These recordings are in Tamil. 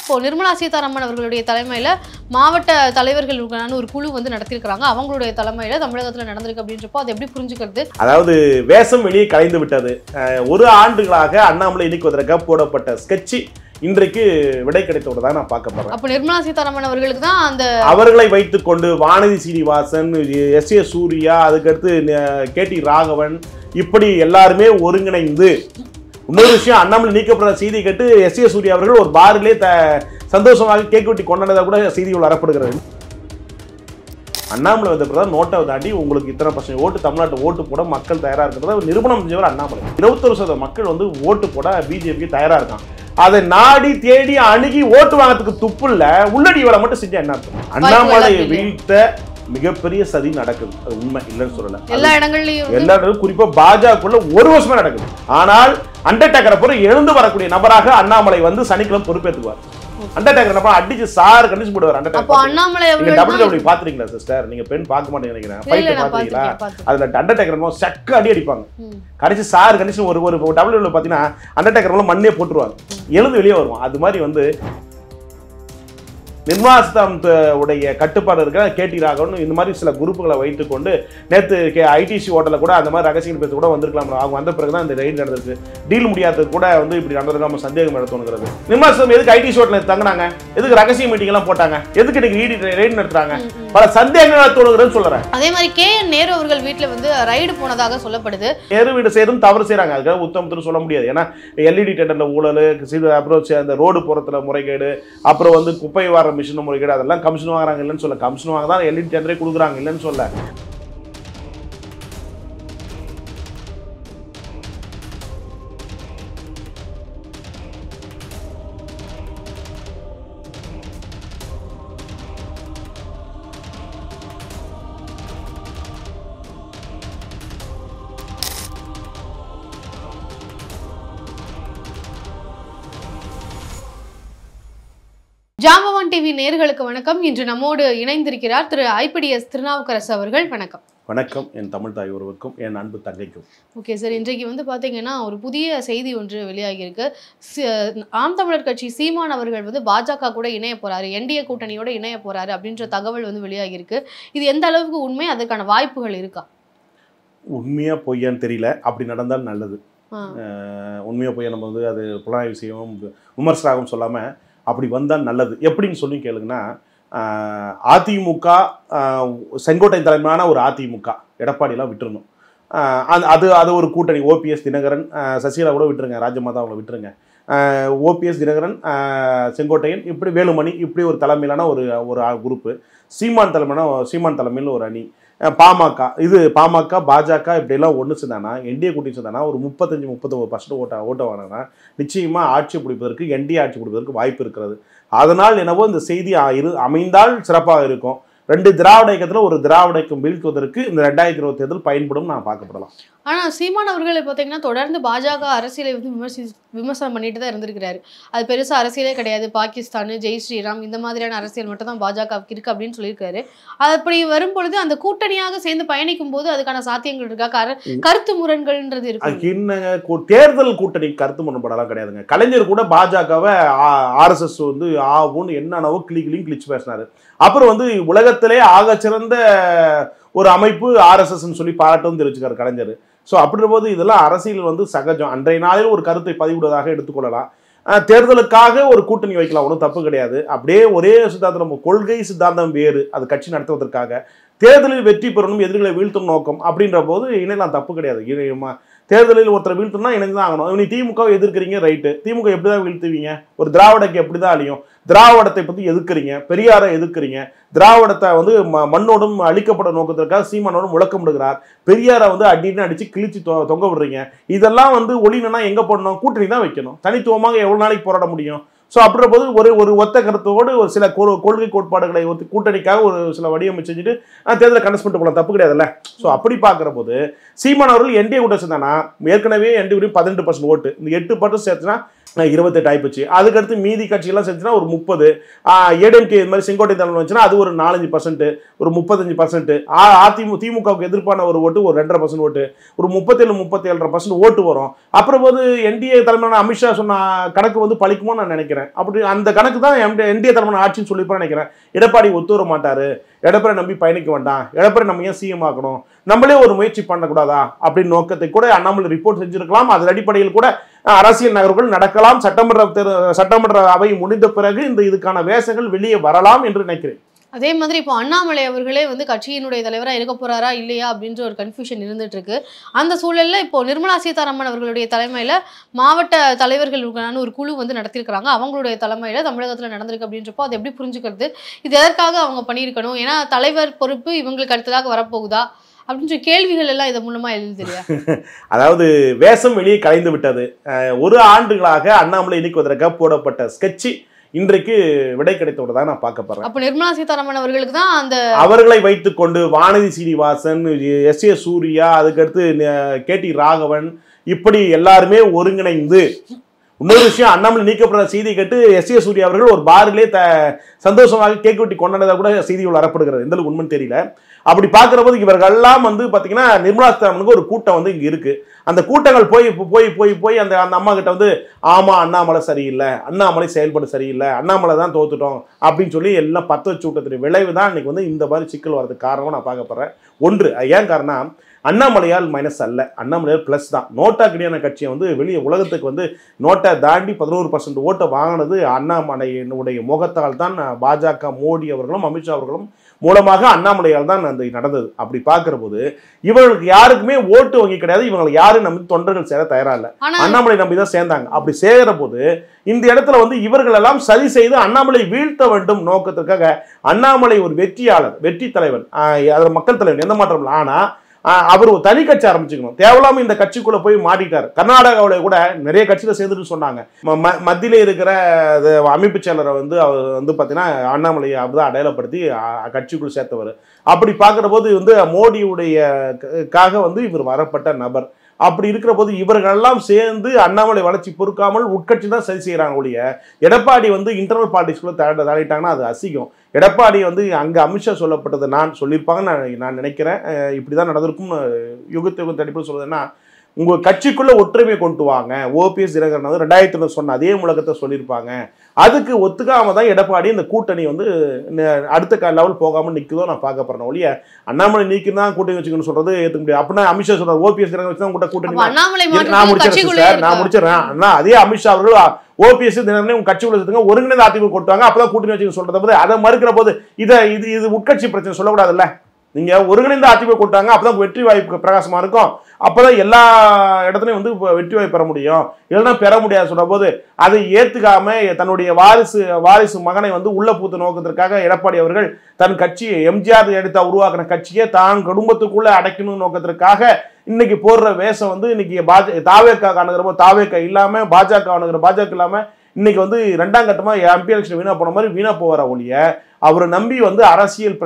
இப்போ நிர்மலா சீதாராமன் அவர்களுடைய தலைமையில மாவட்ட தலைவர்களுக்கான ஒரு குழு வந்து நடத்தியிருக்காங்க. அவங்களுடைய தலைமையில தமிழகத்துல நடந்திருக்கு அப்படின்றப்போ அதை எப்படி புரிஞ்சுக்கிறது? அதாவது வேஷம் வெளியே கலைந்து விட்டது. ஒரு ஆண்டுகளாக அண்ணாமலை நீக்குவதற்காக போடப்பட்ட ஸ்கெட்ச் இன்றைக்கு விடை கிடைத்தோட நான் பார்க்க போறேன். அப்ப நிர்மலா சீதாராமன் அவர்களுக்கு தான் அந்த அவர்களை வைத்துக் கொண்டு வானதி சீனிவாசன், எஸ் ஏ சூர்யா, அதுக்கடுத்து கேடி ராகவன், இப்படி எல்லாருமே ஒருங்கிணைந்து இன்னொரு விஷயம், அண்ணாமலை நீக்கப்படுற செய்தி கேட்டு எஸ் ஏ சூர்யா அவர்கள் ஒரு பாரிலே சந்தோஷமாக கேக் வெட்டி கொண்டாடதா கூட செய்திகள் வரப்படுகிறது. அண்ணாமலை வந்த பிறகு நோட்டை தாண்டி உங்களுக்கு இத்தனை % ஓட்டு தமிழ்நாட்டு ஓட்டு போட மக்கள் தயாரா இருக்கிறத நிரூபணம் செஞ்சவர் அண்ணாமலை. 21% மக்கள் வந்து ஓட்டு போட பிஜேபிக்கு தயாரா இருக்காங்க. அதை நாடி தேடி அணுகி ஓட்டு வாங்கறதுக்கு துப்பு இல்ல, உள்ளடி வேலை மட்டும் செஞ்சா என்ன அர்த்தம்? அண்ணாமலையை வீழ்த்த மிகப்பெரிய சதி நடக்குது, அது உண்மை இல்லைன்னு சொல்லல. எல்லா இடங்கள்லயும் குறிப்பா பாஜகக்குள்ள ஒரு வருஷமா நடக்குது. ஆனால் அண்டர்டேக்கரை பொறுத்து எழுந்து வரக்கூடிய நபராக அண்ணாமலை வந்து சனிக்கிழமை பொறுப்பேற்றுவார். அண்டர்டேக்கர் நபர் அடிச்சு சார் கண்டிச்சு போடுவார். அண்டர்டேக்கர் பாத்துறீங்களா சிஸ்டர்? நீங்க பெண் பார்க்க மாட்டேங்க நினைக்கிறேன். ஃபைட் பாத்தீங்களா? அதுல அண்டர்டேக்கர் சக்க அடி அடிப்பாங்க, கடிச்சு சார் கண்டிச்சு ஒரு டபிள்யூல பாத்தீங்கன்னா அண்டர்டேக்கர் மண்ணே போட்டுருவாங்க, எழுந்து வெளியே வருவான். அது மாதிரி வந்து நிர்வாகத்துடைய கட்டுப்பாடு இருக்கிற கேடி ராகவன் இந்த மாதிரி சில குரூப்புகளை வைத்துக் கொண்டு நேற்று ஐடிசி ஹோட்டலில் கூட அந்த மாதிரி ரகசியம் பேச கூட வந்திருக்கலாம். அவங்க வந்த பிறகு தான் இந்த ரைடு நடந்திருக்கு. டீல் முடியாதது கூட வந்து இப்படி நடந்திருக்காம சந்தேகம் எட தோணுகிறது. நிர்வாகம் எதுக்கு ஐடிசி ஹோட்டலில் தங்கினாங்க, எதுக்கு ரகசிய மீட்டிங் எல்லாம் போட்டாங்க, எதுக்கு இன்னைக்கு ரைடு நடத்துறாங்க, பல சந்தேகங்கள் தோணுகிறதுன்னு சொல்றேன். அதே மாதிரி KN நேரு அவர்கள் வீட்டுல வந்து ரைடு போனதாக சொல்லப்படுது. நேரு வீடு செய்யறதும் தவறு செய்யறாங்க, அதுக்காக உத்தமத்துன்னு சொல்ல முடியாது. ஏன்னா எல்இடி டெண்டர்ல ஊழல், அப்புறம் அந்த ரோடு போறதுல முறைகேடு, அப்புறம் வந்து குப்பை வார மிஷின் முறைகேடு, அதெல்லாம் கமிஷன் வாங்குறாங்க இல்லைன்னு சொல்ல. கமிஷன் வாங்க தான் எல்இடி டெண்டரே கொடுக்குறாங்க இல்லைன்னு சொல்ல. ஜாம்பவான் டிவி நேயர்களுக்கு வணக்கம். இன்று நம்மோடு இணைந்திருக்கிறார் திரு IPDS திருநாவுக்கரசு அவர்கள். வணக்கம். வணக்கம் என் தமிழ் தாய் உறவுக்கும் என் அன்பு தங்கைக்கும். ஓகே சார், இன்றைக்கு வந்து பார்த்தீங்கன்னா ஒரு புதிய செய்தி ஒன்று வெளியாகியிருக்கு. ஆம் தமிழர் கட்சி சீமான் அவர்கள் வந்து பாஜக கூட இணைய போறாரு, NDA கூட்டணியோட இணைய போறாரு அப்படின்ற தகவல் வந்து வெளியாகியிருக்கு. இது எந்த அளவுக்கு உண்மை, அதற்கான வாய்ப்புகள் இருக்கா? உண்மையா பொய்யான்னு தெரியல. அப்படி நடந்தால் நல்லது. உண்மையா பொய்யா நம்ம வந்து அது புலனாய்வு செய்யவும் விமர்சனம் சொல்லாம அப்படி வந்தால் நல்லது. எப்படின்னு சொல்லி கேளுங்கன்னா, அதிமுக செங்கோட்டை தலைமையான ஒரு அதிமுக எடப்பாடியெல்லாம் விட்டுருணும். அது ஒரு கூட்டணி. OPS தினகரன், சசிகலா கூட விட்டுருங்க, ராஜமாதா அவங்களை விட்டுருங்க. OPS தினகரன், செங்கோட்டையன், இப்படி வேலுமணி, இப்படி ஒரு தலைமையிலான ஒரு குரூப்பு. சீமான் தலைமையில் ஒரு அணி. பாமக பாஜக இப்படியெல்லாம் ஒன்று சேர்ந்தானா, NDA கூட்டணி சேர்ந்தானா ஒரு 35-39% ஓட்ட வாங்கினா நிச்சயமாக ஆட்சி பிடிப்பதற்கு, NDA ஆட்சி பிடிப்பதற்கு வாய்ப்பு இருக்கிறது. அதனால் என்னவோ இந்த செய்தி அமைந்தால் சிறப்பாக இருக்கும். 2 திராவிட இயக்கத்தில் ஒரு திராவிட இயக்கம் வீழ்த்துவதற்கு இந்த 2020 தேர்தல் பயன்படும் நான் பார்க்கப்படலாம். ஆனால் சீமான் அவர்களை பார்த்தீங்கன்னா தொடர்ந்து பாஜக அரசியலை வந்து விமர்சனம் பண்ணிட்டு தான் இருந்திருக்கிறாரு. அது பெருசாக அரசியலே கிடையாது, பாகிஸ்தான், ஜெய் ஸ்ரீராம் இந்த மாதிரியான அரசியல் மட்டும் தான் பாஜகவுக்கு இருக்கு அப்படின்னு சொல்லியிருக்காரு. அப்படி வரும்பொழுது அந்த கூட்டணியாக சேர்ந்து பயணிக்கும் போது அதுக்கான சாத்தியங்கள் இருக்கா? கருத்து முரண்கள்ன்றது இருக்கு. என்ன தேர்தல் கூட்டணி கருத்து முரண்பாடெல்லாம் கிடையாதுங்க. கலைஞர் கூட பாஜகவை RSS வந்து ஆகும்னு என்னென்னவோ கிளிச்சு பேசினாரு. அப்புறம் வந்து உலகத்திலே ஆகச்சிறந்த ஒரு அமைப்பு RSSன்னு சொல்லி பாராட்டும் தெரிவிச்சுக்காரு கலைஞர். ஸோ அப்படின்ற போது இதெல்லாம் அரசியல் வந்து சகஜம். அன்றைய நாளில் ஒரு கருத்தை பதிவிடுவதாக எடுத்துக்கொள்ளலாம். தேர்தலுக்காக ஒரு கூட்டணி வைக்கலாம், ஒன்றும் தப்பு கிடையாது. அப்படியே ஒரே சித்தாந்தம், நம்ம கொள்கை சித்தாந்தம் வேறு, அது கட்சி நடத்துவதற்காக தேர்தலில் வெற்றி பெறணும், எதிர்களை வீழ்த்தும் நோக்கம் அப்படின்ற போது இணையலாம், தப்பு கிடையாது. தேர்தலில் ஒருத்தரை வீழ்த்தணும்னா இணைந்து தான் ஆகணும். நீ திமுகவை எதிர்க்கிறீங்க, ரைட்டு. திமுக எப்படி தான் வீழ்த்துவீங்க? ஒரு திராவிடக்கு எப்படி தான் அழியும்? திராவிடத்தை பற்றி எதிர்க்கிறீங்க, பெரியாரை எதிர்க்கிறீங்க, திராவிடத்தை வந்து மண்ணோடும் அழிக்கப்பட நோக்கத்திற்காக சீமானோடும் முழக்கமிடுகிறார், பெரியாரை வந்து அடின்னு அடிச்சு கிழிச்சு தொங்க விடுறீங்க. இதெல்லாம் வந்து ஒளினா எங்க போடணும்? கூட்டணி தான் வைக்கணும். தனித்துவமாக எவ்வளவு நாளைக்கு போராட முடியும்? ஸோ அப்படின்ற போது ஒரு ஒத்த கருத்தோடு ஒரு சில கொள்கை கோட்பாடுகளை கூட்டணிக்காக ஒரு சில வடிவமைச்சு செஞ்சுட்டு தேர்தலை கண்டஸ்ட் பண்ணிட்டு போகலாம், தப்பு கிடையாதுல்ல. ஸோ அப்படி பார்க்குற போது சீமான் அவர்கள் NDA கூட சேர்ந்தானா ஏற்கனவே NDA 18% ஓட்டு, இந்த 8% சேர்த்துனா 28 ஆயிப்போச்சு. அதுக்கடுத்து மீதி கட்சியெல்லாம் செஞ்சுன்னா ஒரு 30, ஏடிஎம்கே இது மாதிரி செங்கோட்டை தலைமை வந்துச்சுன்னா அது ஒரு 4-5%, ஒரு 35%, திமுகவுக்கு எதிர்ப்பான ஒரு ஓட்டு ஒரு 2.5% ஓட்டு, ஒரு 37-37.5% ஓட்டு வரும். அப்புறம் போது என்டிஏ தலைமையான அமித்ஷா சொன்ன கணக்கு வந்து பழிக்குமோ நான் நினைக்கிறேன். அப்படி அந்த கணக்கு தான் என்டிஏ தலைமையான ஆட்சின்னு சொல்லிப்பா நினைக்கிறேன். எடப்பாடி ஒத்து வர மாட்டாரு, எடப்பாடி நம்பி பயணிக்க வேண்டாம், எடப்பாடி நம்ம ஏன் சிஎம் ஆக்கணும், நம்மளே ஒரு முயற்சி பண்ணக்கூடாதா அப்படின்னு நோக்கத்தை கூட அண்ணாமலை ரிப்போர்ட் செஞ்சிருக்கலாம். அதன் அடிப்படையில் கூட அரசியல் நகர்வுகள் நடக்கலாம். சட்டமன்ற அவை முடிந்த பிறகு இதுக்கான வேசங்கள் வெளியே வரலாம் என்று நினைக்கிறேன். அதே மாதிரி இப்போ அண்ணாமலை அவர்களே வந்து கட்சியினுடைய தலைவராக இருக்க போறாரா இல்லையா அப்படின்ற ஒரு கன்ஃபியூஷன் இருந்துட்டு இருக்கு. அந்த சூழல்ல இப்போ நிர்மலா சீதாராமன் அவர்களுடைய தலைமையில மாவட்ட தலைவர்களுக்கான ஒரு குழு வந்து நடத்திருக்கிறாங்க. அவங்களுடைய தலைமையில தமிழகத்துல நடந்திருக்கு அப்படின்றப்போ அதை எப்படி புரிஞ்சுக்கிறது, இது எதற்காக அவங்க பண்ணியிருக்கணும், ஏன்னா தலைவர் பொறுப்பு இவங்களுக்கு அடுத்ததாக வரப்போகுதா அப்படின்ற கேள்விகள் எல்லாம் இதன் மூலமா எழுதுறியா? அதாவது வேஷம் வெளியே கலைந்து விட்டது. ஒரு ஆண்டுகளாக அண்ணாமலை நீக்குவதற்காக போடப்பட்ட ஸ்கெட்ச் இன்றைக்கு விடை கிடைத்தோட நான் பார்க்க போறேன். அப்ப நிர்மலா சீதாராமன் அவர்களுக்கு தான் அந்த அவர்களை வைத்துக் கொண்டு வானதி சீனிவாசன், எஸ்.ஏ. சூர்யா, அதுக்கடுத்து கேடி ராகவன், இப்படி எல்லாருமே ஒருங்கிணைந்து இன்னொரு விஷயம், அண்ணாமலை நீக்கப்படுற செய்தி கேட்டு எஸ்.ஏ. சூர்யா அவர்கள் ஒரு பாரிலே சந்தோஷமாக கேக் வெட்டி கொண்டாடுறதா கூட செய்திகள் வரப்படுகிறது. எந்த உண்மைன்னு தெரியல. அப்படி பார்க்கிற போது இவர்கள்லாம் வந்து பாத்தீங்கன்னா நிர்மலா சீதாராமனுக்கு ஒரு கூட்டம் வந்து இங்க இருக்கு. அந்த கூட்டங்கள் போய் போய் போய் போய் அந்த அம்மா கிட்ட வந்து ஆமா அண்ணாமலை சரியில்லை, அண்ணாமலை செயல்பாடு சரியில்லை, அண்ணாமலை தான் தோத்துட்டோம் அப்படின்னு சொல்லி எல்லாம் பத்த வச்சு விட்டதுடைய விளைவு தான் இன்னைக்கு வந்து இந்த மாதிரி சிக்கல் வர்றதுக்கு காரணமா நான் பார்க்க போறேன். ஒன்று, ஏன் காரணம், அண்ணாமலையால் மைனஸ் அல்ல, அண்ணாமலையால் பிளஸ் தான். நோட்டா கிடையான கட்சியை வந்து வெளியே உலகத்துக்கு வந்து நோட்டை தாண்டி 11% ஓட்டை வாங்கினது அண்ணாமலையினுடைய முகத்தால் தான். பாஜக மோடி அவர்களும் அமித்ஷா அவர்களும் மூலமாக அண்ணாமலையால் தான் அந்த நடந்தது. அப்படி பார்க்கிற போது இவர்களுக்கு யாருக்குமே ஓட்டு வங்கி கிடையாது. இவங்களுக்கு யாரும் நம்பி தொண்டர்கள் சேர தயாரா இல்லை, அண்ணாமலை நம்பி தான் சேர்ந்தாங்க. அப்படி சேர்கிற போது இந்த இடத்துல வந்து இவர்கள் எல்லாம் சரி செய்து அண்ணாமலை வீழ்த்த வேண்டும் நோக்கத்திற்காக அண்ணாமலை ஒரு வெற்றியாளர், வெற்றி தலைவர், அதில் மக்கள் தலைவர், எந்த மாற்றம் இல்லை. ஆனா அவர் ஒரு தனி கட்சி ஆரம்பிச்சுக்கணும். தேவையில்லாம இந்த கட்சிக்குள்ள போய் மாட்டிட்டார். கர்நாடகாவில கூட நிறைய கட்சியில சேர்ந்துட்டு சொன்னாங்க. மத்தியில இருக்கிற அமைப்பு செயலரை வந்து அவர் வந்து பாத்தீங்கன்னா அண்ணாமலையை அப்படிதான் அடையாளப்படுத்தி கட்சிக்குள்ள சேர்த்தவர். அப்படி பார்க்கிற போது வந்து மோடியுடைய வந்து இவர் வரப்பட்ட நபர். அப்படி இருக்கிற போது இவர்களெல்லாம் சேர்ந்து அண்ணாமலை வளர்ச்சி பொறுக்காமல் உட்கட்சி தான் சரி செய்யறாங்க ஒழிய எடப்பாடி வந்து இன்டர்னல் பாலிடிக்ஸ்குள்ள தாண்டிட்டாங்கன்னா அது அசிங்கம். எடப்பாடி வந்து அங்க அமித்ஷா சொல்லப்பட்டதை நான் சொல்லியிருப்பாங்கன்னு நான் நினைக்கிறேன். இப்படிதான் நடந்திருக்கும். யுகத்தை அடிப்படையில் சொல்றதுன்னா, உங்க கட்சிக்குள்ள ஒற்றுமை கொண்டு வாங்க, ஓபிஎஸ் தினகரன் வந்து 2000 சொன்ன அதே முழக்கத்தை சொல்லியிருப்பாங்க. அதுக்கு ஒத்துக்காம தான் எடப்பாடி இந்த கூட்டணி வந்து அடுத்த லெவல் போகாம நிக்குதோ நான் பார்க்க போறேன் ஒழிய அண்ணாமலை நீக்கி தான் கூட்டணி வச்சுக்கணும்னு சொல்றது ஏத்துக்க முடியாது. அப்படின்னா அமித்ஷா சொல்றாரு ஓபிஎஸ் தினகரன் வச்சு தான் கூட கூட்டணி. நான் முடிச்சிடறேன். ஆனா அதே அமித்ஷா அவர்கள் ஓபிஎஸ் தினகரன் உங்க கட்சிக்குள்ள சேர்த்துங்க, ஒருங்கிணைந்த அதிமுக கொட்டுவாங்க, அப்பதான் கூட்டணி வச்சுக்க சொல்றது போது அதை மறுக்கிற போது இது உட்கட்சி பிரச்சனை சொல்லக்கூடாதுல்ல. நீங்க ஒருங்கிணைந்த அதிமுக கூட்டாங்க, அப்பதான் வெற்றி வாய்ப்பு பிரகாசமா இருக்கும், அப்பதான் எல்லா இடத்துலையும் வந்து வெற்றி வாய்ப்பு பெற முடியும், இல்லைன்னா பெற முடியாது சொல்ற போது அதை ஏத்துக்காம தன்னுடைய வாரிசு மகனை வந்து உள்ள பூத்த நோக்கத்திற்காக எடப்பாடி அவர்கள் தன் கட்சியை எம்ஜிஆர் எடுத்த உருவாக்கின கட்சியை தான் குடும்பத்துக்குள்ள அடைக்கணும் நோக்கத்திற்காக இன்னைக்கு போடுற வேஷம் வந்து இன்னைக்கு தாவேக்கா அணுகிற போது தாவேக்கா இல்லாம பாஜக அணுகிற பாஜக இல்லாம இன்னைக்கு வந்து 2ஆம் கட்டமா எம்பி எலெக்ஷன் வீணா போன மாதிரி வீணா போவார ஒழிய அவரை நம்பி வந்து அரசியல்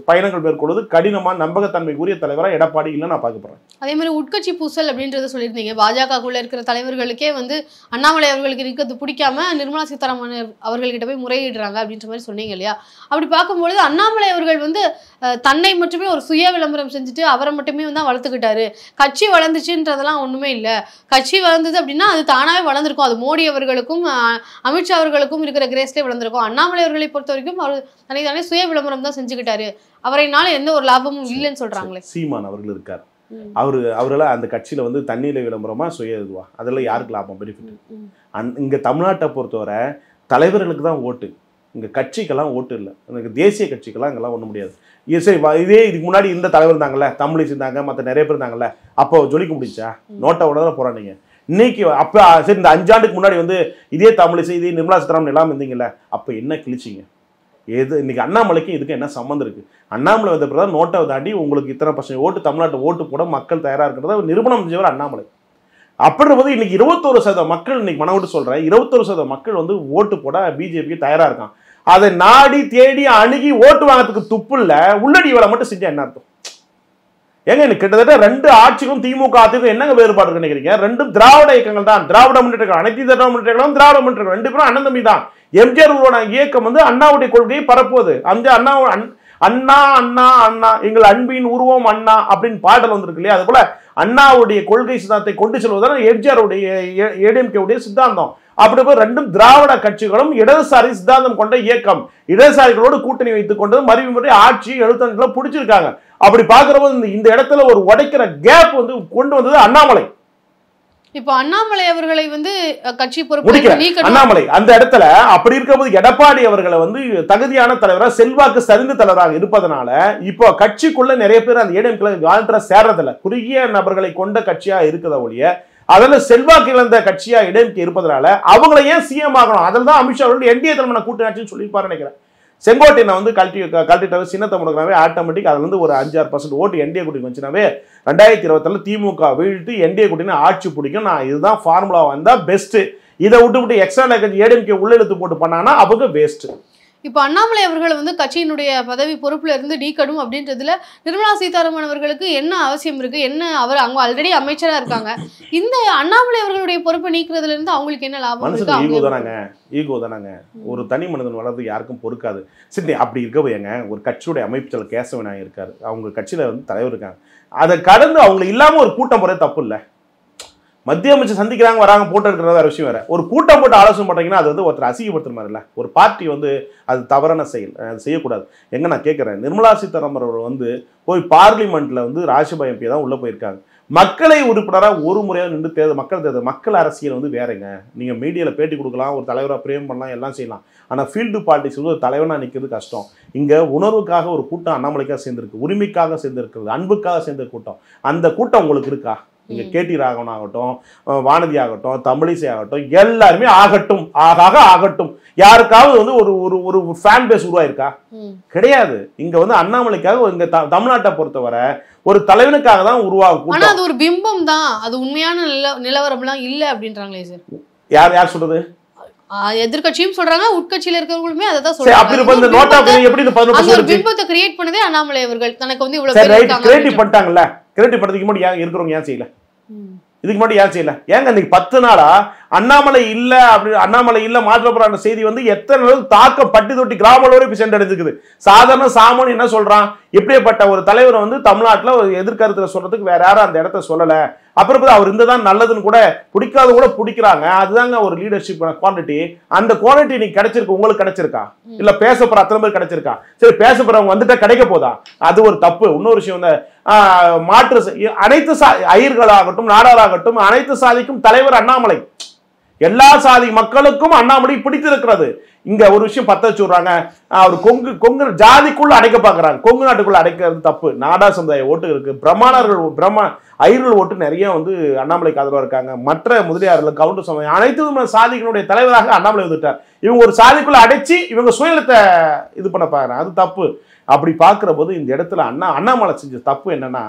பயணங்கள் மேற்கொள்வது கடினமான நம்பகத்தன்மைக்குரிய தலைவராக எடப்பாடி இல்லை நான் பார்க்க போறேன். அதே மாதிரி உட்கட்சி பூசல் அப்படின்றத சொல்லியிருந்தீங்க. பாஜகக்குள்ள இருக்கிற தலைவர்களுக்கே வந்து அண்ணாமலை அவர்களுக்கு இருக்கிறது பிடிக்காம நிர்மலா சீதாராமன் அவர்கள்கிட்ட போய் முறையிடுறாங்க அப்படின்ற மாதிரி சொன்னீங்க இல்லையா? அப்படி பார்க்கும்பொழுது அண்ணாமலை அவர்கள் வந்து தன்னை மட்டுமே ஒரு சுய விளம்பரம் செஞ்சுட்டு அவரை மட்டுமே தான் வளர்த்துக்கிட்டாரு. கட்சி வளர்ந்துச்சுன்றதெல்லாம் ஒண்ணுமே இல்லை. கட்சி வளர்ந்தது அப்படின்னா அது தானாவே வளர்ந்துருக்கும். அது மோடி அவர்களுக்கும் அமித்ஷா அவர்களுக்கும் இருக்கிற கிரேஸ்லேயே வளர்ந்துருக்கும். அண்ணாமலை அவர்களை பொறுத்த வரைக்கும் அவர் தனிதானே சுய விளம்பரம் தான் செஞ்சுக்கிட்டாரு, அவரைனால எந்த ஒரு லாபமும் இல்லைன்னு சொல்றாங்களே. சீமான் அவர்கள் இருக்கார், அவரெல்லாம் அந்த கட்சியில வந்து தண்ணீர விளம்பரமா சுய இதுவா, அதெல்லாம் யாருக்கு லாபம் பெனிஃபிட்? இங்க தமிழ்நாட்டை பொறுத்தவரை தலைவர்களுக்கு தான் ஓட்டு, இங்க கட்சிக்கெல்லாம் ஓட்டு இல்லை. எனக்கு தேசிய கட்சிக்கெல்லாம் இங்கெல்லாம் ஒண்ணு முடியாது. சரி, இதே இதுக்கு முன்னாடி இந்த தலைவர் இருந்தாங்கல்ல, தமிழிசை இருந்தாங்க, மற்ற நிறைய பேர் இருந்தாங்கல்ல, அப்போ ஜொலிக்க முடிச்சா? நோட்டாவோட தான் போறானீங்க. இன்னைக்கு அப்ப சரி, இந்த 5 ஆண்டுக்கு முன்னாடி வந்து இதே தமிழிசை இதே நிர்மலா சீதாராமன் எல்லாம் இருந்தீங்கல்ல, அப்ப என்ன கிழிச்சிங்க? இன்னைக்கு அண்ணாமலைக்கு இதுக்கு என்ன சம்மந்தம் இருக்கு? அண்ணாமலை வந்த பிறகு நோட்டை தாண்டி உங்களுக்கு இத்தனை % ஓட்டு தமிழ்நாட்டு ஓட்டு போட மக்கள் தயாரா இருக்கிறத நிரூபணம் செஞ்சவர் அண்ணாமலை. அப்படின்ற போது இன்னைக்கு 21% மக்கள், இன்னைக்கு மன விட்டு சொல்றேன், 21% மக்கள் வந்து ஓட்டு போட பிஜேபிக்கு தயாரா இருக்கான். அதை நாடி தேடி அணுகி ஓட்டு வாங்கறதுக்கு துப்பு இல்ல, உள்ளடி வேலை மட்டும் செஞ்சா என்ன அர்த்தம்? ஏங்க எனக்கு கிட்டத்தட்ட 2 ஆட்சிக்கும் திமுக அதிமுக என்னங்க வேறுபாடு இருக்குன்னு நினைக்கிறீங்க? ரெண்டும் திராவிட இயக்கங்கள் தான். திராவிட முன்னேற்ற அனைத்து திராவிட முன்னேற்றங்களும் திராவிட முன்னேற்ற 2 பேரும் அண்ணன் தம்பி தான். எம்ஜிஆர் உருவான இயக்கம் வந்து அண்ணாவுடைய கொள்கையை பரப்புவது. அந்த அண்ணா அண்ணா அண்ணா எங்கள் அன்பின் உருவம் அண்ணா அப்படின்னு பாடல் வந்திருக்கு இல்லையா? அது போல அண்ணாவுடைய கொள்கை சித்தாந்தத்தை கொண்டு செல்வதான எம்ஜிஆருடைய ஏடிஎம்கே சித்தாந்தம். அப்படி போய் 2 திராவிட கட்சிகளும் இடதுசாரி சித்தாந்தம் கொண்ட இயக்கம். இடதுசாரிகளோடு கூட்டணி வைத்துக் கொண்டு மறுமுறை ஆட்சி 75 பிடிச்சிருக்காங்க. அப்படி பாக்குறபோது இந்த இடத்துல ஒரு உடைக்கிற கேப் வந்து கொண்டு வந்தது அண்ணாமலை. இப்போ அண்ணாமலை அவர்களை வந்து கட்சி பொறுப்பு அண்ணாமலை அந்த இடத்துல அப்படி இருக்கும்போது எடப்பாடி அவர்களை வந்து தகுதியான தலைவரா செல்வாக்கு சரிந்த தலைவராக இருப்பதனால இப்போ கட்சிக்குள்ள நிறைய பேர் அந்த ஏடிஎம்கே சேர்றதில்ல. குறுகிய நபர்களை கொண்ட கட்சியா இருக்கிறத ஒழிய அதுல செல்வாக்கு இழந்த கட்சியா ஏடிஎம்கே இருப்பதனால அவங்களை ஏன் சிஎம் ஆகணும்? அதில் தான் அமித்ஷா அவர்கள் என்டிஏ தலைமையான கூட்டணி ஆட்சின்னு சொல்லியிருப்பாரு நினைக்கிறேன். செங்கோட்டையை வந்து கழட்டிட்டாவே சின்னத்தை முடக்கினாவே ஆட்டோமேட்டிக் அதுல இருந்து ஒரு 5-6% ஓட்டு என்டிஏ கூட்டணி வந்துச்சுனாவே 2027 திமுக வீழ்த்து என்டிஏ கூட்டணி ஆட்சி பிடிக்கும். நான் இதுதான் ஃபார்முலா வந்தா பெஸ்ட். இதை விட்டு எக்ஸ்ட்ரா ஏடிஎம்கே உள்ள இழுத்து போட்டு பண்ணாங்கன்னா அவங்க வேஸ்ட். இப்போ அண்ணாமலை அவர்கள் வந்து கட்சியினுடைய பதவி பொறுப்புல இருந்து நீக்கணும் அப்படின்றதுல நிர்மலா சீதாராமன் அவர்களுக்கு என்ன அவசியம் இருக்கு? என்ன அவர் அவங்க ஆல்ரெடி அமைச்சரா இருக்காங்க. இந்த அண்ணாமலை அவர்களுடைய பொறுப்பை நீக்கிறதுல இருந்து அவங்களுக்கு என்ன லாபம் இருக்கு? ஈகோ தானாங்க. ஒரு தனி மனிதன் வளர்றது யாருக்கும் பொறுக்காது. சரி, அப்படி இருக்கவையங்க ஒரு கட்சியுடைய அமைச்சர் கேசவநாயகம் இருக்காரு. அவங்க கட்சியில வந்து தலைவர் இருக்காங்க. அதை கடந்து அவங்க இல்லாம ஒரு கூட்டம் போறது தப்பு இல்லை. மத்திய அமைச்சர் சந்திக்கிறாங்க வராங்க போட்டோ எடுக்கிறதா விஷயம் வேற. ஒரு கூட்டம் போட்டு ஆலோசனை பண்றீங்கன்னா அது வந்து ஒருத்தர் அசிங்கப்படுத்துற மாதிரி இல்லை. ஒரு பார்ட்டி வந்து அது தவறான செயல், அது செய்யக்கூடாது. எங்க நான் கேட்கிறேன், நிர்மலா சீதாராமன் அவர்கள் வந்து போய் பார்லிமெண்ட்ல வந்து ராஜ்யசபா எம்பி தான் உள்ள போயிருக்காங்க. மக்களை உறுப்பினராக ஒரு முறையாக நின்று தேர்தல் மக்கள் அரசியல் வந்து வேறங்க. நீங்க மீடியால பேட்டி கொடுக்கலாம், ஒரு தலைவராக பிரேம் பண்ணலாம், எல்லாம் செய்யலாம். ஆனா ஃபீல்டு பாலிடிக்ஸ் வந்து ஒரு தலைவனா நிற்கிறது கஷ்டம். இங்க உணர்வுக்காக ஒரு கூட்டம் அண்ணாமலைக்காக சேர்ந்திருக்கு, உரிமைக்காக சேர்ந்திருக்கிறது, அன்புக்காக சேர்ந்த கூட்டம். அந்த கூட்டம் உங்களுக்கு இருக்கா? நீங்க கேடி ராகவன் ஆகட்டும், வானதி ஆகட்டும், தமிழிசை ஆகட்டும், எல்லாருமே ஆகட்டும் ஆகட்டும். யாருக்காவது வந்து ஒரு ஒரு ஃபேன் பேஸ் உருவாயிருக்கா? கிடையாது. இங்க வந்து அண்ணாமலைக்காக இங்க தமிழ்நாட்டை பொறுத்தவரை ஒரு தலைவனுக்காக தான் உருவாகும். ஆனா அது ஒரு பிம்பம் தான், அது உண்மையான நிலவரம்லாம் இல்ல அப்படின்றாங்களே சார். யார் சொல்றது? எதிர்கட்சியும் சொல்றாங்க, உட்கட்சியில இருக்கிறவங்களுமே அதை தான் சொல்றாங்க. அப்படி பிம்பத்தை கிரியேட் பண்ணதே அண்ணாமலை அவர்கள். தனக்கு வந்து இவ்வளவு கிரியேட் பண்ணிட்டாங்கல்ல. கிரியேட் பண்றதுக்கு முன்னாடி ஏன் இருக்கிறவங்க ஏன் செய்யல? இதுக்கு முன்னாடி ஏன் செய்யல? ஏங்க இன்னைக்கு 10 நாளா அண்ணாமலை இல்ல அப்படி அண்ணாமலை இல்ல மாற்றப்படுற செய்தி வந்து எத்தனை தாக்கம் பட்டி தொட்டி கிராம வரை போய் சென்றடைஞ்சிருக்குது. சாதாரண சாமான் என்ன சொல்றான், எப்படிப்பட்ட ஒரு தலைவரை வந்து தமிழ்நாட்டில் ஒரு எதிர்கருத்துல சொல்றதுக்கு வேற யாரும் அந்த இடத்த சொல்லல. அப்புறம் அவர் இருந்ததான் நல்லதுன்னு கூட பிடிக்காத கூட பிடிக்கிறாங்க. அதுதாங்க ஒரு லீடர்ஷிப் குவாலிட்டி. அந்த குவாலிட்டி நீங்க கிடைச்சிருக்கு, உங்களுக்கு கிடைச்சிருக்கா? இல்ல பேசப்படுற அத்தனை பேர் கிடைச்சிருக்கா? சரி, பேசப்படுறவங்க வந்துட்டா கிடைக்க போதா? அது ஒரு தப்பு. இன்னொரு விஷயம் வந்து மாற்று அனைத்து ஐயர்களாகட்டும் நாடாராகட்டும் அனைத்து சாதிக்கும் தலைவர் அண்ணாமலை. எல்லா சாதி மக்களுக்கும் அண்ணாமலை பிடித்திருக்கிறது. இங்க ஒரு விஷயம் பத்த வச்சுடுறாங்க, அவர் கொங்கு ஜாதிக்குள்ள அடைக்க பாக்குறாங்க. கொங்கு நாட்டுக்குள்ள அடைக்கிறது தப்பு. நாடா சமுதாய ஓட்டு இருக்கு, ஐயர்கள் ஓட்டு நிறைய வந்து அண்ணாமலைக்கு ஆதரவா இருக்காங்க. மற்ற முதலியார்கள் கவுண்டர் சமுதாயம் அனைத்து சாதிகளுடைய தலைவராக அண்ணாமலை வந்துட்டார். இவங்க ஒரு சாதிக்குள்ள அடைச்சி இவங்க சுயநலத்தை இது பண்ண பாக்குறாங்க, அது தப்பு. அப்படி பாக்குற போது இந்த இடத்துல அண்ணாமலை செஞ்ச தப்பு என்னன்னா,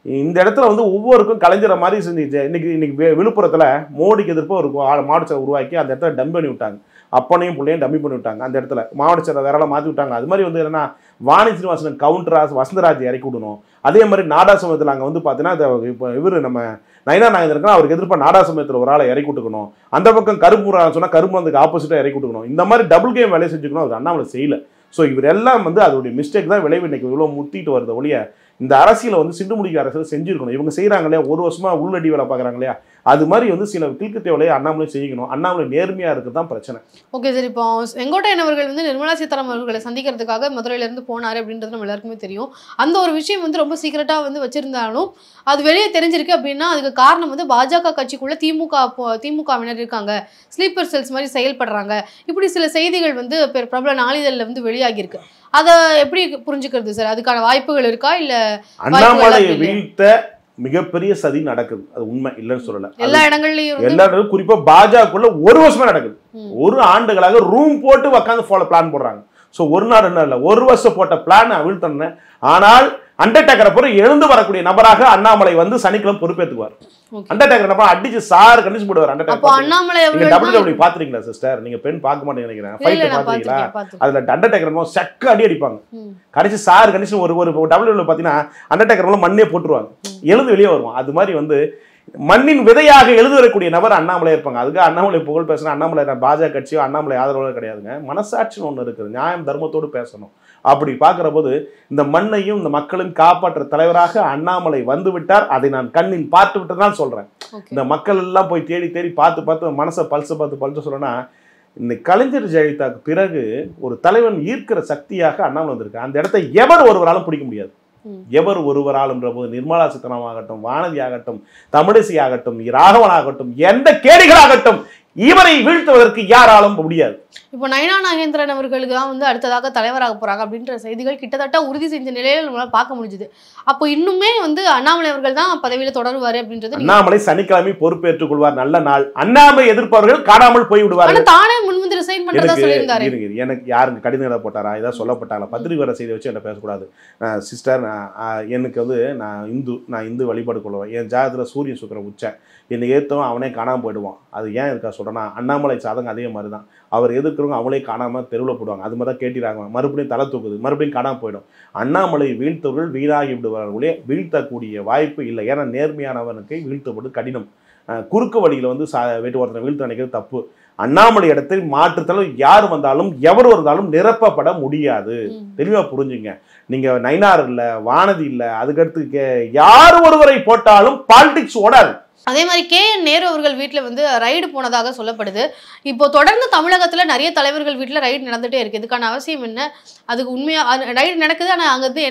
இந்த இடத்துல வந்து ஒவ்வொருக்கும் கலைஞரை மாதிரி செஞ்சு இன்னைக்கு விழுப்புரத்துல மோடிக்கு எதிர்ப்பு ஒரு மாவட்ட செயலர் உருவாக்கி அந்த இடத்துல டம்ப் பண்ணி விட்டாங்க. அப்பனையும் பிள்ளையும் டம்மி பண்ணி விட்டாங்க. அந்த இடத்துல மாவட்ட செயலர் வேற மாற்றி விட்டாங்க. அது மாதிரி வந்து என்னன்னா வாணி சீனிவாசன் கவுண்டராஜ் வசந்தராஜ் இறக்கி விடணும். அதே மாதிரி நாடா சமயத்தில் அங்கே வந்து பார்த்தீங்கன்னா இப்போ இவர் நம்ம நயனா நாயகன் அவருக்கு எதிர்ப்பாக நாடா சமயத்தில் ஒரு ஆளை இறக்கி விட்டுக்கணும். அந்த பக்கம் கருப்பு சொன்னால் கருப்பு அதுக்கு ஆப்போசிட்டாக இறக்கி விட்டுக்கணும். இந்த மாதிரி டபுள் கேம் வேலையை செஞ்சுக்கணும். அது அண்ணாமலை செய்யல. ஸோ இவர் எல்லாம் வந்து அதோடைய மிஸ்டேக் தான் விளைவு இன்னைக்கு இவ்வளோ முத்திட்டு வருது ஒழிய இந்த அரசியலை வந்து சிண்டு முடிக்கிற அரசியல் செஞ்சிருக்கணும். இவங்க செய்கிறாங்க இல்லையா, ஒரு வருஷமா உள்ளடி வேலை பார்க்குறாங்க இல்லையா, அது மாதிரி வந்து சில கிழக்கு தேவையை அண்ணாமலை செய்யணும். அண்ணாமலை நேர்மையா இருக்குது தான் பிரச்சனை. ஓகே சார், இப்போ செங்கோட்டையன் அவர்கள் வந்து நிர்மலா சீதாராமன் அவர்களை சந்திக்கிறதுக்காக மதுரையிலேருந்து போனார் அப்படின்றது நம்ம எல்லாருக்குமே தெரியும். அந்த ஒரு விஷயம் வந்து ரொம்ப சீக்கிரட்டாக வந்து வச்சிருந்தாலும் அது வெளியே தெரிஞ்சிருக்கு அப்படின்னா அதுக்கு காரணம் வந்து பாஜக கட்சிக்குள்ள திமுகவினர் இருக்காங்க, ஸ்லீப்பர் செல்ஸ் மாதிரி செயல்படுறாங்க, இப்படி சில செய்திகள் வந்து பிரபல நாளிதழில் வந்து வெளியாகியிருக்கு. அதை எப்படி புரிஞ்சுக்கிறது சார்? அதுக்கான வாய்ப்புகள் இருக்கா? இல்ல அண்ணாமலை வீழ்த்த மிகப்பெரிய சதி நடக்குது, அது உண்மை இல்லைன்னு சொல்லல. எல்லா இடங்கள்லயும் குறிப்பா பாஜகக்குள்ள ஒரு வருஷமா நடக்குது. ஒரு ஆண்டுகளாக ரூம் போட்டு உட்காந்து பிளான் போடுறாங்க. சோ ஒரு நாள் என்ன இல்ல, ஒரு வருஷம் போட்ட பிளான் வீழ்த்தன. ஆனால் அண்டர்டேக்கரை பொறுத்து எழுந்து வரக்கூடிய நபராக அண்ணாமலை வந்து சனிக்கிழமை பொறுப்பேற்றுவார். அண்டர்டேக்கர் என்ன அடிச்சு சார் கண்டிச்சு போடுவார். அப்போ அண்ணாமலை நீங்க WWE பாத்துறீங்களா சிஸ்டர்? நீங்க பெண் பார்க்க மாட்டேங்க நினைக்கிறேன். ஃபைட் பாத்துறீங்களா? அதுல அண்டர்டேக்கர் செக்க அடி அடிப்பாங்க. கடைசி சார் கண்டிச்சு ஒரு WWE பாத்தீங்கன்னா அண்டர்டேக்கர் மண்ணே போட்டுருவாங்க, எழுந்து வெளியே வருவான். அது மாதிரி வந்து மண்ணின் விதையாக எழுது வரக்கூடிய நபர் அண்ணாமலை இருப்பாங்க. அதுக்கு அண்ணாமலை புகழ் பேசணும். அண்ணாமலை பாஜக கட்சியோ அண்ணாமலை ஆதரவு கிடையாதுங்க. மனசாட்சின்னு ஒண்ணு இருக்குது, நியாயம் தர்மத்தோடு பேசணும். அப்படி பார்க்கிற போது இந்த மண்ணையும் இந்த மக்களையும் காப்பாற்ற தலைவராக அண்ணாமலை வந்து விட்டார். அதை நான் கண்ணில் பார்த்து விட்டதான் சொல்றேன். இந்த மக்கள் எல்லாம் போய் தேடி தேடி பார்த்து மனசை பல்ச சொல்லனா, இந்த கலைஞர் ஜெயலலிதாவுக்கு பிறகு ஒரு தலைவன் ஈர்க்கிற சக்தியாக அண்ணாமலை வந்திருக்கு. அந்த இடத்தை எவர் ஒருவராலும் பிடிக்க முடியாது. எவர் ஒருவராலும்ன்ற போது நிர்மலா சீதாராமன் ஆகட்டும், வானதி ஆகட்டும், தமிழிசை ஆகட்டும், ராகவன் ஆகட்டும், எந்த கேடிகளாகட்டும், இவரை வீழ்த்துவதற்கு யாராலும் முடியாது. இப்போ நயனா நாகேந்திரன் அவர்களுக்கு தான் வந்து அடுத்ததாக தலைவராக போறாங்க அப்படின்ற செய்திகள் கிட்டத்தட்ட உறுதி செஞ்ச நிலையில நம்மளால பார்க்க முடிஞ்சுது. அப்போ இன்னுமே வந்து அண்ணாமலை அவர்கள் தான் பதவியில தொடருவாரு அப்படின்றது. அண்ணாமலை சனிக்கிழமை பொறுப்பேற்றுக் கொள்வார். நல்ல நாள். அண்ணாமலை எதிர்ப்பவர்கள் காணாமல் போய் விடுவார்கள். தானே முன்வந்து ரிசைன் பண்றதா சொல்லியிருந்தாரு. எனக்கு யாருங்க கடிதம் போட்டாரா? இதான் சொல்லப்பட்டாங்களா? பத்திரிகை வர செய்தி வச்சு என்ன பேசக்கூடாது சிஸ்டர். எனக்கு வந்து நான் இந்து வழிபாடு கொள்வேன். என் ஜாதகத்துல சூரியன் சுக்கிரன் உச்ச, என்னை ஏற்றவன் அவனே காணாமல் போயிடுவான். அது ஏன் இருக்கா சொல்கிறேன்னா, அண்ணாமலை சாதகம் அதே மாதிரி தான். அவர் எதிர்க்கிறவங்க அவங்களே காணாமல் தெருவில் போடுவாங்க. அது மாதிரி தான் கேட்டிராங்க. மறுபடியும் தலை தூக்குது, மறுபடியும் காணாமல் போயிடும். அண்ணாமலை வீழ்த்தவர்கள் வீணாகி விடுவார்களே, வீழ்த்தக்கூடிய வாய்ப்பு இல்லை. ஏன்னா நேர்மையானவனுக்கு வீழ்த்தப்படு கடினம். குறுக்கு வழியில் வந்து ஒருத்தனை வீழ்த்த நினைக்கிறது தப்பு. அண்ணாமலை இடத்தில் மாற்றுத்தளவு யார் வந்தாலும் எவர் வந்தாலும் நிரப்பப்பட முடியாது. தெளிவாக புரிஞ்சுங்க. நீங்கள் நயினார் இல்லை, வானதி இல்லை, அதுக்கடுத்து யார் ஒருவரை போட்டாலும் பாலிடிக்ஸ் ஓடாது. அதே மாதிரி KN நேரு அவர்கள் வீட்டில் வந்து ரைடு போனதாக சொல்லப்படுது. இப்போ தொடர்ந்து தமிழகத்தில் நிறைய தலைவர்கள் வீட்டில் ரைடு நடந்துகிட்டே இருக்குது. இதுக்கான அவசியம் என்ன? அதுக்கு உண்மையாக ரைடு நடக்குது, ஆனால் அங்கேருந்து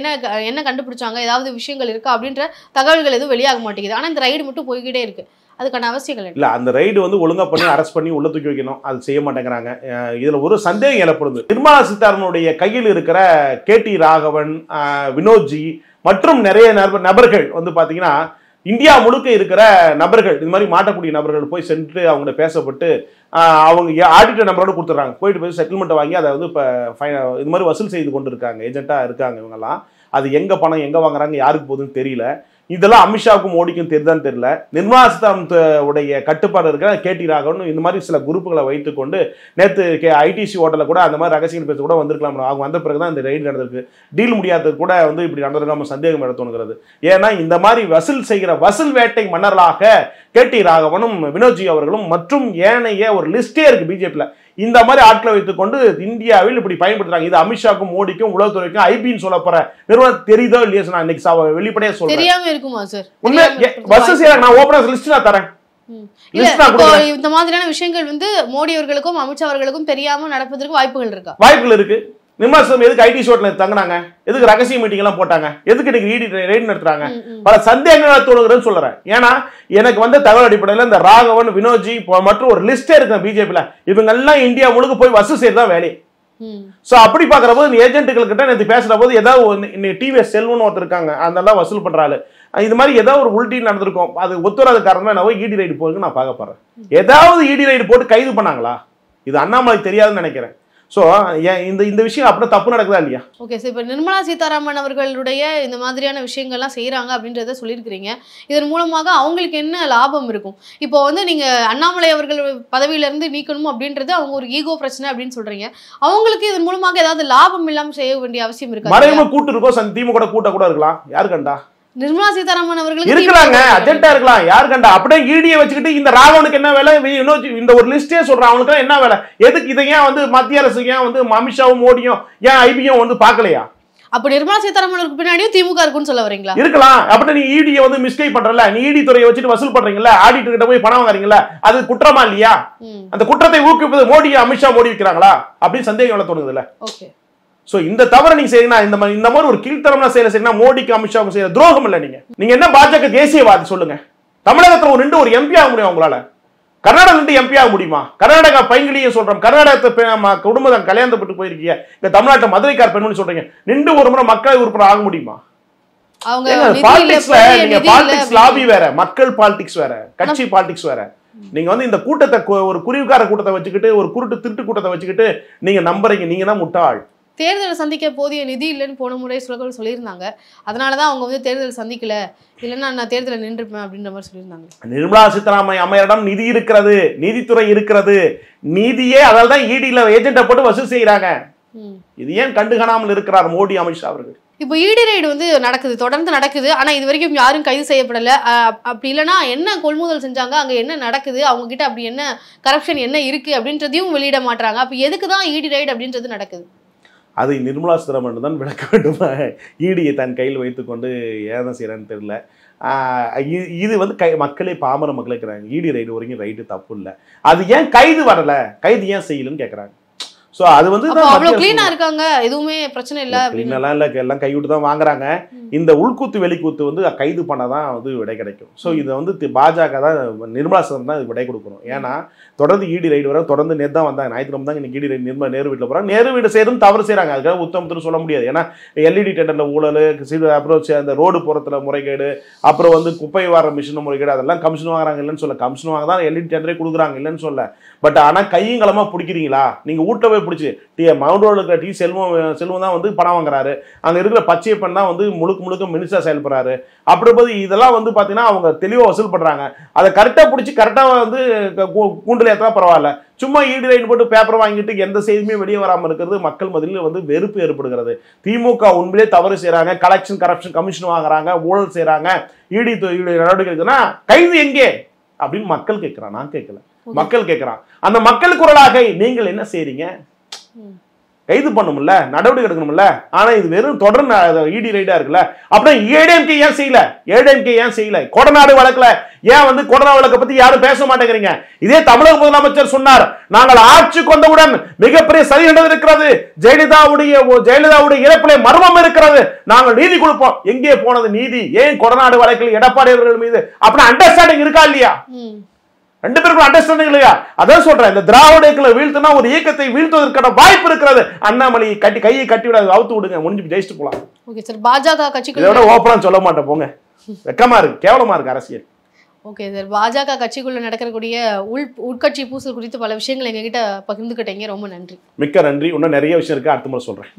என்ன கண்டுபிடிச்சாங்க, ஏதாவது விஷயங்கள் இருக்கா அப்படின்ற தகவல்கள் எதுவும் வெளியாக மாட்டேங்குது. ஆனால் இந்த ரைடு மட்டும் போய்கிட்டே இருக்குது. அதுக்கான அவசியங்கள் இல்லை. அந்த ரைடு வந்து ஒழுங்கா பண்ணி அரெஸ்ட் பண்ணி உள்ள தூக்கி வைக்கணும். அது செய்ய மாட்டேங்கிறாங்க. இதுல ஒரு சந்தேகம் ஏற்படுது. நிர்மலா சீதாராமனுடைய கையில் இருக்கிற KT ராகவன், வினோத்ஜி மற்றும் நிறைய நபர்கள் வந்து பாத்தீங்கன்னா இந்தியா முழுக்க இருக்கிற நபர்கள், இது மாதிரி மாட்டக்கூடிய நபர்கள் போய் சென்று அவங்கள பேசப்பட்டு அவங்க ஆடிட்டர் நம்பரோட கொடுத்துட்றாங்க. போயிட்டு போய் செட்டில்மெண்ட்டை வாங்கி அதை வந்து இப்போ இது மாதிரி வசூல் செய்து கொண்டு இருக்காங்க. ஏஜென்ட்டாக இருக்காங்க இவங்கெல்லாம். அது எங்கே பணம் எங்கே வாங்குறாங்க யாருக்கு போகுதுன்னு தெரியல. இதெல்லாம் அமித்ஷாவுக்கும் மோடிக்கும் தெரியுதான்னு தெரியல. நிர்மலா சீதாராமன் உடைய கட்டுப்பாடு இருக்கிற KT ராகவன் இந்த மாதிரி சில குரூப்புகளை வைத்துக்கொண்டு நேற்று ITC ஹோட்டலில் கூட அந்த மாதிரி ரகசியங்கள் பேச கூட வந்திருக்கலாம். அவங்க வந்த பிறகு தான் இந்த ரைடு நடந்திருக்கு. டீல் முடியாதது கூட வந்து இப்படி நடந்திருக்காம சந்தேகம் எடுத்துணுங்கிறது. ஏன்னா இந்த மாதிரி வசூல் செய்கிற வசூல் வேட்டை மன்னர்களாக KT ராகவனும் வினோத்ஜி அவர்களும் மற்றும் ஏனைய ஒரு லிஸ்டே இருக்கு பிஜேபியில். இந்த மாதிரி ஆட்களை வைத்துக்கொண்டு இந்தியாவில் இப்படி பயன்படுத்துறாங்க. இது அமித்ஷாக்கும் மோடிக்கும் உளவுத்துறைக்கும் ஐபின்னு சொல்ல போற நிறுவனம் தெரியுதோ இல்லையோ நான் இன்னைக்கு வெளிப்படையா சொல்றேன். தெரியாம இருக்குமா சார்? உண்மை வசூல் செய்யறாங்க. நான் ஓபனா லிஸ்ட் நான் தரேன். இந்த மாதிரியான விஷயங்கள் வந்து மோடி அவர்களுக்கும் அமித்ஷா அவர்களுக்கும் தெரியாம நடப்பதற்கு வாய்ப்புகள் இருக்கா? வாய்ப்புகள் இருக்கு. நிர்மலா சீதாராமன் எதுக்கு ITC ஹோட்டலில் தங்கினாங்க? எதுக்கு ரகசிய மீட்டிங் எல்லாம் போட்டாங்க? எதுக்கு இன்னைக்கு ரைடு நடத்துறாங்க? பல சந்தேகங்கள் தோணுகிறேன்னு சொல்றேன். ஏன்னா எனக்கு வந்து தகவல் அடிப்படையில் இந்த ராகவன், வினோத்ஜி மற்றும் ஒரு லிஸ்டே இருக்கு பிஜேபியில. இவங்க எல்லாம் இந்தியா முழுக்க போய் வசூல் செய்யறதா வேலை. சோ அப்படி பாக்குற போது ஏஜென்ட்டுகள் கிட்ட நேற்று பேசுற போது ஏதாவது டிவிஎஸ் செல்வன் ஒருத்தர் இருக்காங்க, அதெல்லாம் வசூல் பண்றாரு. இது மாதிரி ஏதாவது ஒரு உள்டி நடந்திருக்கும். அது ஒத்துறாத காரணமா என்ன ED ரைடு போகுதுன்னு நான் பார்க்க போறேன். ஏதாவது ED ரைடு போட்டு கைது பண்ணாங்களா? இது அண்ணாமலை தெரியாதுன்னு நினைக்கிறேன். ஸோ இந்த விஷயம் அப்படியே தப்பு நடக்குதா இல்லையா? ஓகே சார், இப்போ நிர்மலா சீதாராமன் அவர்களுடைய இந்த மாதிரியான விஷயங்கள்லாம் செய்கிறாங்க அப்படின்றத சொல்லியிருக்கிறீங்க. இதன் மூலமாக அவங்களுக்கு என்ன லாபம் இருக்கும்? இப்போ வந்து நீங்கள் அண்ணாமலை அவர்கள் பதவியிலேருந்து நீக்கணும் அப்படின்றது அவங்க ஒரு ஈகோ பிரச்சனை அப்படின்னு சொல்கிறீங்க. அவங்களுக்கு இதன் மூலமாக ஏதாவது லாபம் இல்லாமல் செய்ய வேண்டிய அவசியம் இருக்கு? மறைமுக கூட்டு இருக்கோ, திமுக கூட்ட கூட இருக்கலாம். யாரு கண்டா? நிர்மலா சீதாராமன் அவர்கள் இருக்கிறாங்க, அஜெண்டா இருக்கலாம். யாரு கண்டா? அப்படியே ED வச்சுக்கிட்டு இந்த ராகவனுக்கு என்ன வேலை, இந்த ஒரு லிஸ்டே சொல்றான், அவனுக்கு என்ன வேலை? எதுக்கு இதை ஏன் வந்து மத்திய அரசு ஏன் வந்து அமித்ஷாவும் மோடியும் ஏன் IBயும் வந்து பார்க்கலையா? அப்ப நிர்மலா சீதாராமனுக்கு பின்னாடியும் திமுக இருக்குன்னு சொல்ல வரீங்களா? இருக்கலாம். அப்படி நீ ED வந்து மிஸ்டேக் பண்றல, நீ ED துறையை வச்சுட்டு வசூல் பண்றீங்கல்ல, ஆடிட்டர் கிட்ட போய் பணம் வாங்குறீங்கல்ல, அது குற்றமா இல்லையா? அந்த குற்றத்தை ஊக்குவிப்பது மோடி, அமித்ஷா மோடி வைக்கிறாங்களா அப்படின்னு சந்தேகம் எல்லாம் தோணுதுல்ல. ஓகே. சோ இந்த தவறு நீங்க செய்யணும். இந்த மாதிரி ஒரு கீழ்த்தரமான செயலை செய்யணும். மோடிக்கு அமித்ஷாவுக்கு செய்யற துரோகம் இல்ல. நீங்க என்ன பாஜக தேசியவாதி சொல்லுங்க. தமிழகத்துல ஒரு MP ஆக முடியும் உங்களால? கர்நாடகா MP ஆக முடியுமா? கர்நாடகா பைங்கிலியே சொல்றோம். கர்நாடகத்தை குடும்பம் கல்யாணப்பட்டு போயிருக்கீங்க. இந்த தமிழ்நாட்டை மதுரைக்கார் பெண்மணி சொல்றீங்க. நின்று ஒரு முறை மக்கள் உறுப்பினர் ஆக முடியுமா? பாலிடிக்ஸ் லாபி வேற, மக்கள் பாலிடிக்ஸ் வேற, கட்சி பாலிடிக்ஸ் வேற. நீங்க வந்து இந்த கூட்டத்தை ஒரு குருவிக்கார கூட்டத்தை வச்சுக்கிட்டு, ஒரு குருட்டு திருட்டு கூட்டத்தை வச்சுக்கிட்டு நீங்க நம்புறீங்க. நீங்க தான் முட்டாள். தேர்தலை சந்திக்க போதிய நிதி இல்லைன்னு போன முறை சொல்லியிருந்தாங்க. அதனாலதான் அவங்க வந்து தேர்தல் சந்திக்கல, இல்லைன்னா நான் தேர்தலை நின்றுப்பேன் அப்படின்ற மாதிரி சொல்லியிருந்தாங்க. நிர்மலா சீதாராமன் அம்மையாரிடம் நிதி இருக்கிறது, நீதித்துறை இருக்கிறது, நீதியே அதால தான் ஈடியில் ஏஜென்ட்டை போட்டு வசூல் செய்கிறாங்க. இது ஏன் கண்டுகாணாமல் இருக்கிறார் மோடி, அமித்ஷா அவர்கள்? இப்போ இடி ரைடு வந்து நடக்குது, தொடர்ந்து நடக்குது. ஆனா இது வரைக்கும் யாரும் கைது செய்யப்படல. அப்படி இல்லைன்னா என்ன கொள்முதல் செஞ்சாங்க, அங்க என்ன நடக்குது, அவங்க கிட்ட அப்படி என்ன கரப்ஷன் என்ன இருக்கு அப்படின்றதையும் வெளியிட மாட்டாங்க. அப்ப எதுக்கு தான் இடி ரைடு அப்படின்றது நடக்குது? அதை நிர்மலா சீதாராமன் தான் விளக்க வேண்டுமா? ஈடியை தன் கையில் வைத்துக்கொண்டு ஏதோ செய்யறான்னு தெரியல. இது வந்து மக்களே, பாமர மக்களே இருக்கிறாங்க, இடி ரைடு வரைக்கும் ரைடு தப்பு இல்லை, அது ஏன் கைது வரல, கைது ஏன் செய்யலன்னு கேட்குறாங்க. ஸோ அது வந்து அவ்வளவு கிளீனா இருக்காங்க, எதுவுமே பிரச்சனை இல்லை, கிளீனெல்லாம் இல்லை, எல்லாம் கைவிட்டு தான் வாங்குறாங்க. இந்த உள்கூத்து வெளிக்கூத்து வந்து கைது பண்ணதான் வந்து விடை கிடைக்கும். ஸோ இதை வந்து பாஜக தான், நிர்மலா சீதாராமன் தான் இது விடை கொடுக்கணும். ஏன்னா தொடர்ந்து இடி ரைடு வர, தொடர்ந்து நேற்று தான் வந்தாங்க, ஞாயிற்றுக்கிழமை தான் இன்னைக்கு இடி ரைடு நிர்மலா நேரு வீட்டில் போகிறாங்க. நேரு வீடு செய்யறதும் தவறு செய்கிறாங்க, அதுக்காக உத்தமத்துன்னு சொல்ல முடியாது. ஏன்னா எல்இடி டெண்டரில் ஊழல், அப்புறம் அந்த ரோடு போகிறதுல முறைகேடு, அப்புறம் வந்து குப்பை வார மிஷின் முறைகேடு, அதெல்லாம் கமிஷன் வாங்குறாங்க இல்லைன்னு சொல்ல, கமிஷன் வாங்க தான் எல்இடி டெண்டரே கொடுக்குறாங்க இல்லைன்னு சொல்ல. பட் ஆனால் கையங்கலமாக பிடிக்கிறீங்களா நீங்கள்? ஊட்டவே பிடிச்சி மவுண்ட் ரோடு இருக்கிற செல்வம் தான் வந்து பணம் வாங்குறாரு, அங்கே இருக்கிற பச்சையப்பன் தான் வந்து முழுக்க மினிஸ்டர் செயல்படுறாரு. அப்படி போது இதெல்லாம் வந்து பார்த்தீங்கன்னா அவங்க தெளிவாக வசூல் பண்ணுறாங்க. அதை கரெக்டாக பிடிச்சி கரெக்டாக வந்து கூண்டில் ஏற்றா பரவாயில்ல. சும்மா ஈடு ரைடு போட்டு பேப்பர் வாங்கிட்டு எந்த செய்தியுமே வெளியே வராமல் இருக்கிறது மக்கள் மத்தியில் வந்து வெறுப்பு ஏற்படுகிறது. திமுக உண்மையிலே தவறு செய்கிறாங்க, கரப்ஷன் கமிஷன் வாங்குறாங்க, ஊழல் செய்கிறாங்க, இடி நடவடிக்கை இருக்குன்னா கைது எங்கே அப்படின்னு மக்கள் கேட்குறான். நான் கேட்கல, மக்கள் கேட்குறான். அந்த மக்கள் குரலாக நீங்கள் என்ன செய்றீங்க? கைது பண்ணும்ல, நடவடிக்கை எடுக்கணும்ல. ஆனா இது வெறும் தொடர்ந்து இடி ரைடா இருக்குல்ல. அப்புறம் ஏடிஎம்கே ஏன் செய்யல? ஏடிஎம்கே ஏன் செய்யல? கொடநாடு வழக்குல ஏன் வந்து கொடநாடு வழக்கை பத்தி யாரும் பேச மாட்டேங்கிறீங்க? இதே தமிழக முதலமைச்சர் சொன்னார், நாங்கள் ஆட்சிக்கு வந்தவுடன் மிகப்பெரிய சரி இருக்கிறது, ஜெயலலிதாவுடைய இறப்பிலே மர்மம் இருக்கிறது, நாங்கள் நீதி கொடுப்போம். எங்கே போனது நீதி? ஏன் கொடநாடு வழக்கில் எடப்பாடி அவர்கள் மீது அப்படி அண்டர்ஸ்டாண்டிங் இருக்கா இல்லையா? ரெண்டு பேருக்கும் அண்டர்ஸ்டாண்டிங் இல்லையா? அதான் சொல்றேன், இந்த திராவிடர்களை வீழ்த்தினா ஒரு இயக்கத்தை வீழ்த்துவதற்கான வாய்ப்பு இருக்கிறது. அண்ணாமலை கையை கட்டி விட, அவுத்து விடுங்க, முடிஞ்சு ஜெயிச்சுட்டு போலாம். ஓகே சார், பாஜக கட்சிக்குள்ள இதோட ஓப்பனா சொல்ல மாட்டேன் போங்க, வெக்கமா இருக்கு, கேவலமா இருக்கு அரசியல். ஓகே சார், பாஜக கட்சிக்குள்ள நடக்கக்கூடிய உட்கட்சி பூசல் குறித்து பல விஷயங்கள் எங்ககிட்ட பகிர்ந்துக்கிட்டீங்க, ரொம்ப நன்றி. மிக்க நன்றி. இன்னும் நிறைய விஷயம் இருக்கு, அடுத்த முறை சொல்றேன்.